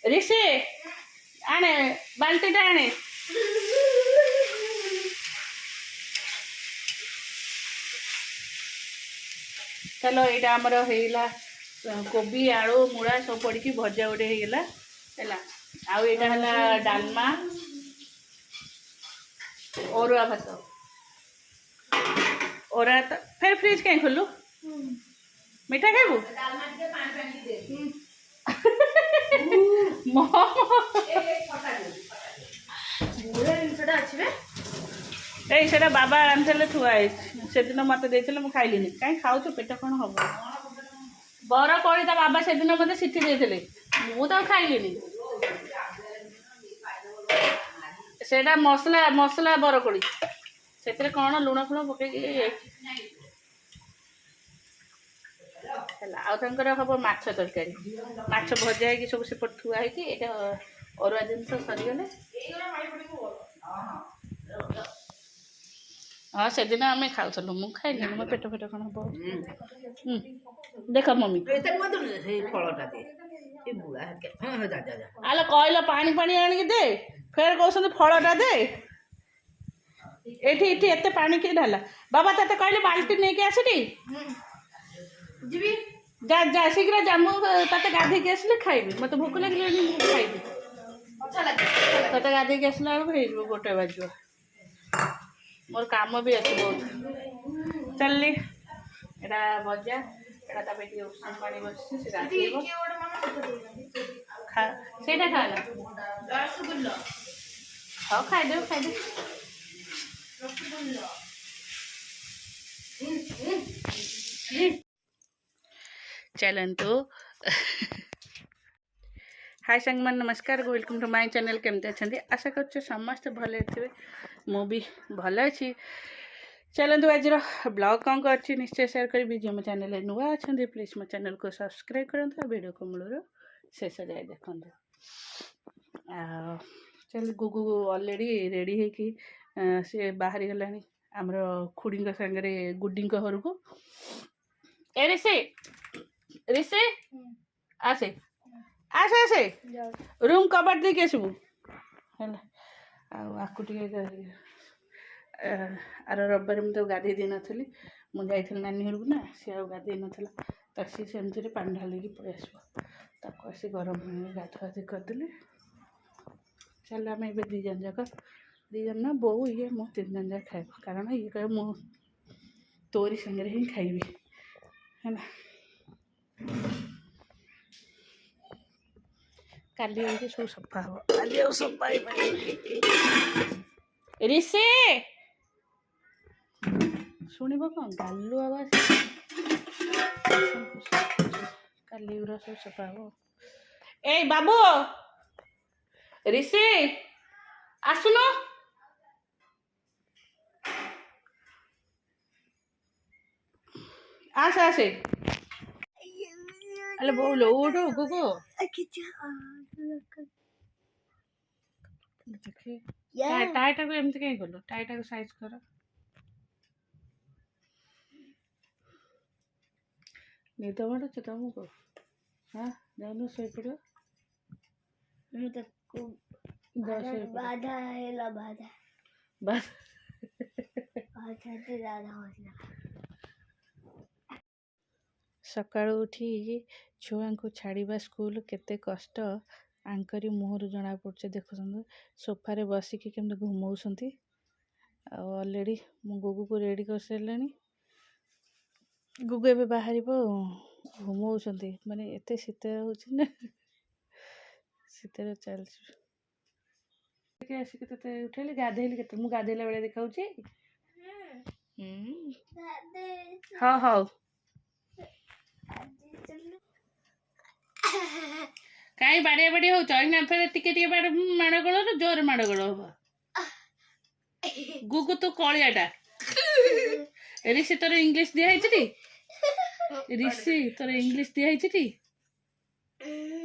ऋषि आने बाल्टीटा आने चलो यहाँ आमर होगा कोबी आलू मूला सब पड़ी भजा गोटे होगा आउ यहाँ है डालमा अरुआ भात अरुआ तो फिर फ्रिज कहीं खोलु मीठा खाइबू से बाबा आनी थुआई से दिन मत देते मुझे खाइलिनी कहीं खाऊ पेट कौन हम बर कोड़ी ता बाबा से दिन मत सीटी देते मुझे खाइलिनी सेटा मसला मसला बर कोड़ी से कौन लुण फुण पक आउर हम माछ तरकारी माछ भजा है सब से थुआ है अरुआ जिनस सरीगले हाँ से दिन आम खाऊलु मुझे खाइली मो पेट फेट कौन हम देख मम्मी आलो कहल पानी पानी आणिक दे फिर कहते फलटा दे एठी एठी एते पानी किए ढाला बाबा ते कहले बाल्टी नहीं के आसटी जा जा शीघ्र जा मुझे गाधे के आसले खाइबी मत भोक लगे खाइबी ते गाधे के आसला बेलू गोटे बाज मोर काम भी अच्छे बहुत चलनी यहाँ भजा यहाँ उषम पानी बस खा हाँ खाईदे खाईदे चलतु हाय संग मन नमस्कार वेलकम टू माय चैनल केमती अच्छा आशा कर समस्ते भले थे मु भी भल अच्छी चलतु आज ब्लॉग कौन कर निश्चय शेयर करी जो मो चैनल नुआ अच्छा प्लीज मो चैनल को सब्सक्राइब करूँ वीडियो को मूलर शेष जाए देखु चल गुगु ऑलरेडी रेडी है कि सी बाहरी गला आमर खुड़ी सांगे गुड्डी घर को ए ऋषि ऋषि आसे आसे आसे रूम कबाट देके आसबू है आपको आर रविवार मुझे गाधे दी नी मुझे नानी घर को ना सी गाधे नाला तो सी सेमती पानी ढाल पलि आसो आसी गरम गाधुआधि करदेली चल आम ए दीजन जाक दीजन ना बो ये मो तीन जन जाक खाइब कारण ये कह मो तोरी सागर ही खाइबी है ना काली सब सफा हम आज सफा ऋषि शुणव कौन गालु आवाज काली सब सफा हम ए बाबू ऋषि आसुन आसे आसे अरे बहु लो उठो गुगु टाइटा को एमती कहीं कल टाइटा को साइज कर निद माड़ तुमको हाँ जाऊन शो पड़ सका उठी छुआ को छाड़ा स्कूल केते कष्ट आंकरी मुहर जना पड़े देखुं सोफारे बसिकी केमती घुमाऊँच ऑलरेडी मु गुगु को रेडी कर सारे गुगु ए बाहर घुमाऊँच माने एत शीत हो शीतर चल आसिक ते उठेली गाधेली के गाधेला बेले देखा हाँ हाँ कहीं बाड़िया बाड़ी हो फिर टिके माड़गोल जोर माड़गोल हम गुगु तू कलियाटा ऋषि तोर इंग्लिश दिखाई ऋषि तोर इंग्लिश दिखाई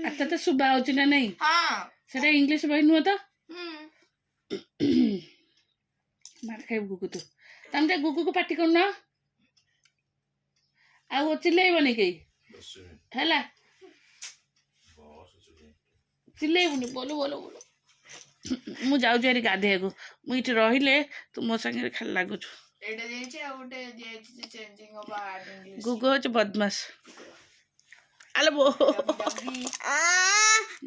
आता तो शुभा हो ना नहीं से इंग्लिश बही नुह तो मार खाइब गुगु तू तम गुगु को पार्टी करना आ चिल्लैबनी कई है ଚିଲେଇବୁନି ବୋଲ ବୋଲ ବୋଲ। ମୁଁ ଯାଉଛି ଆରି ଗାଧେଇବାକୁ। ମୁଁ ଏଇଠି ରହିଲେ ତୁ ମୋ ସାଙ୍ଗରେ ଖାଲି ଲାଗୁଛୁ। ଏଇଟା ଯାଇଛି ଆଉ ଗୋଟେ ଯାଇଛି ଯେ ଚେଞ୍ଜିଂ ଅଫ ଆର୍ଟ ଇଂଲିଶ। ଗୁଗୁ ହଉଛି ବଦମାସ। ଆଲୋ ବୋ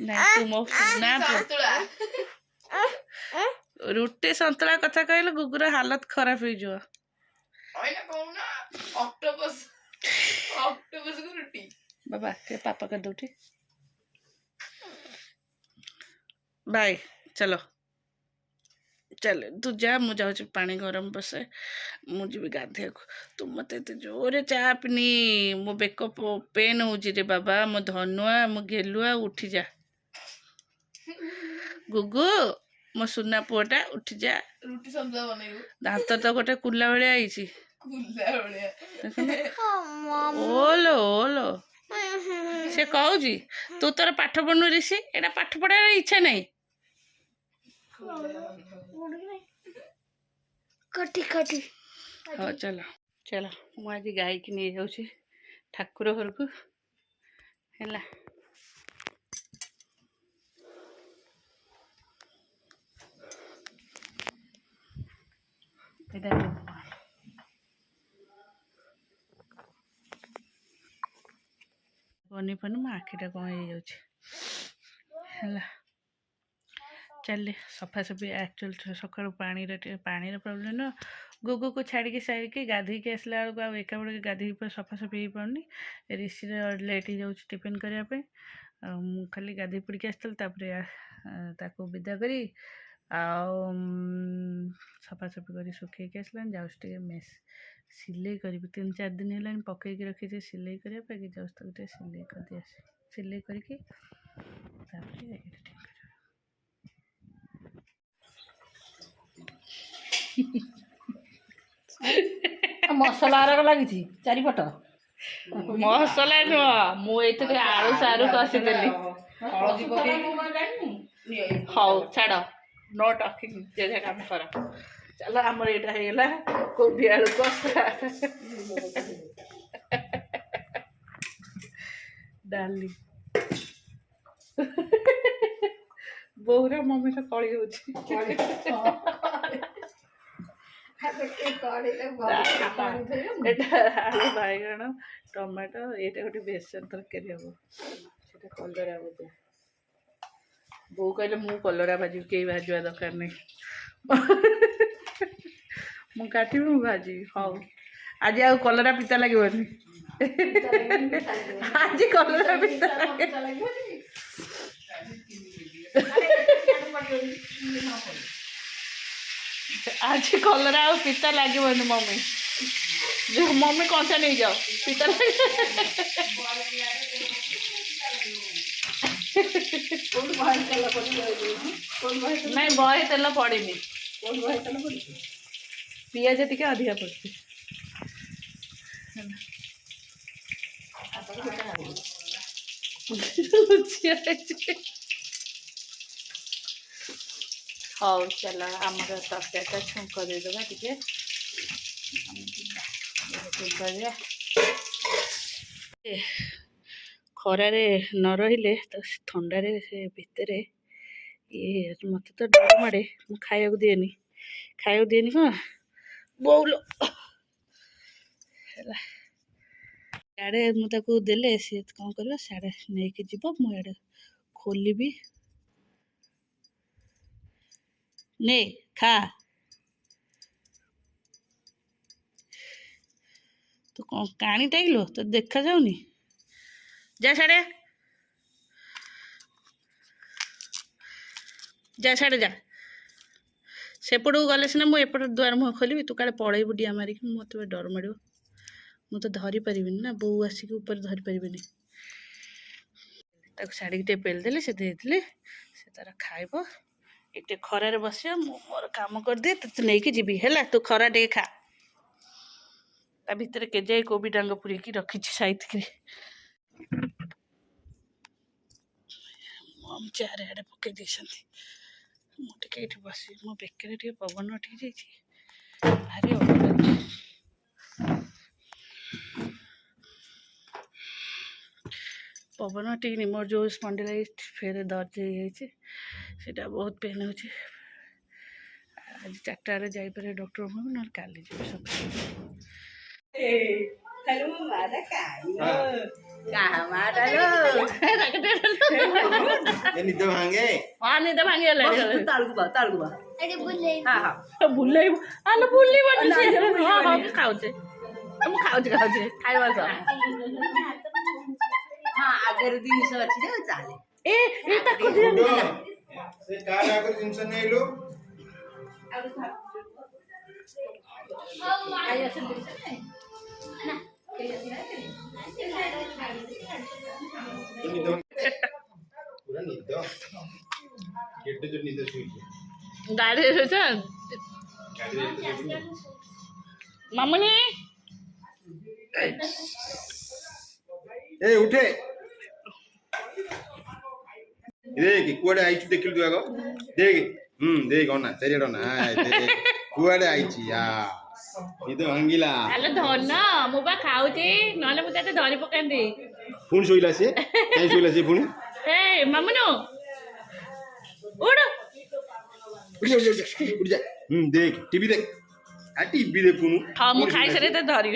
ନାଇଁ ତୁ ମୋ ନା ରୁଟି ସନ୍ତୁଳା କଥା କହିଲେ ଗୁଗୁର ହାଲତ ଖରାପ ହେଇଯିବ। ଅକ୍ଟୋପସ କୁ ରୁଟି ବାବା के पापा कर दो बाय चलो चल तू जा मु जाऊँ पानी गरम बसे मुझे भी गाधेक तू मत जोरे चा पिनी मो बेक पेन हो रे बाबा मो धनुआ मो गेलुआ उठी जा गुगु मो सुना पुआटा उठी जा रुटी सब्जा बनेबो दांत तो गोटे कुला भलिया आइछि ओलो ओलो से कहूजी तू तोर पाठ पढ़नु ऋषि एटा पाठ पढ़ार इच्छा नहीं कटी कटी हाँ चलो चलो मु आज गाई की नहीं जाऊँ ठाकुर घर को है बनी पानी मो आखिटा कौन हो जाऊँ चल सफासफी एक्चुअल सका पानी प्रोब्लेम न गुगु को छाड़ी सारी गाधी के आसला बेलू आ एका बड़े गाधी सफासफी हो पानी ऋषि लेट हो जाऊँ टिफिन करने खाली गाधी पड़ी आसता विदा करी सफासफी कर सुखे आसला जाऊँ मेस सिलाई करी 3-4 दिन है पकईक रखी सिलाई करने जाऊँ सिलाई कर दिया सिलाई करके मसला लगी चारिपट मसला नुह मुझे आलू सारू कषिदेली हौ छाड़ नो टॉकिंग जे काम कर चलो आमर यहाँ कोबी आलू कषा डाली बोरा मम्मी तो कली हो आलू बैगण टमाटो ये गोटे बेसन तरकारी हम से कलरा भजा बो कहले मु कलरा भाजी कई भाजवा दरकार नहीं मु काटी मु भाजी हाँ आज आ कलरा पिता लगे आज कलरा पिता आज कलरा आ पिता लगे मम्मी जो मम्मी कौन सा नहीं जाओ पिता नहीं बहे तेल पड़ी पिज टी अधिका पड़ती हाँ चलो आमर तरकारीटा छुंक देदेबा टे खरारे न रहिले तो थंडारे से भितर ये मत तो डर मारे मु खाया दिएनी कौन बोलो आड़े मुझे देले सी कौन कर साड़े नहीं जीव मुझे खोलि ने खा तो कौन काणी टाइलो तो देखा जाऊनी जा साड़े जा सेपट को गले सीना मुझे दुआर मुह खोलि तू काले पड़ेबू डिया मारिक मत डर माड़ मु तो धरी पारि ना बो आसिक ऊपर धरी पारि शाढ़ी टे पेलदेले से देदेले से तार खाइब ये खरार बस मोर काम कर दिए तो नहीं जीवी है तू खरा टे खा ता भितर केजाए कोबी डांग पूरी रखी साइड मम चार आड़े पकई दी मुझे बस मो बेकर पवन उठी जाइए भारी पवन टिकनी मोर जो स्पॉन्डिलाइट फेर दर्ज हो जाए सेटा बहुत पेन हो आज 4टार जापर डॉक्टर ना काली जी निद भांगे हाँ निद भांगी बुले खाऊे खाऊे खाइबा ଆଗରେ ଜିନିଷ ଅଛି ଯେ ଚାଲେ ए ताको दिया से कार आगर जिनस नेलो पूरा निद केटे जो निद सुई गाड़ी से गाड़ी दे मामुनी ए उठे देख कुआडे आइछु देखिल तू आगो देख देख ना चारिडो ना देख कुआडे आइछि या निद भांगिला हेलो धन मु बा खाउची नले मु तते धरी पकांदी पुन सोइला से काई सोइला से पुन ए मामुनो उड़ उठ जा देख टीवी देख आ टीवी देख पुन हां मु खाइ सरे त धरी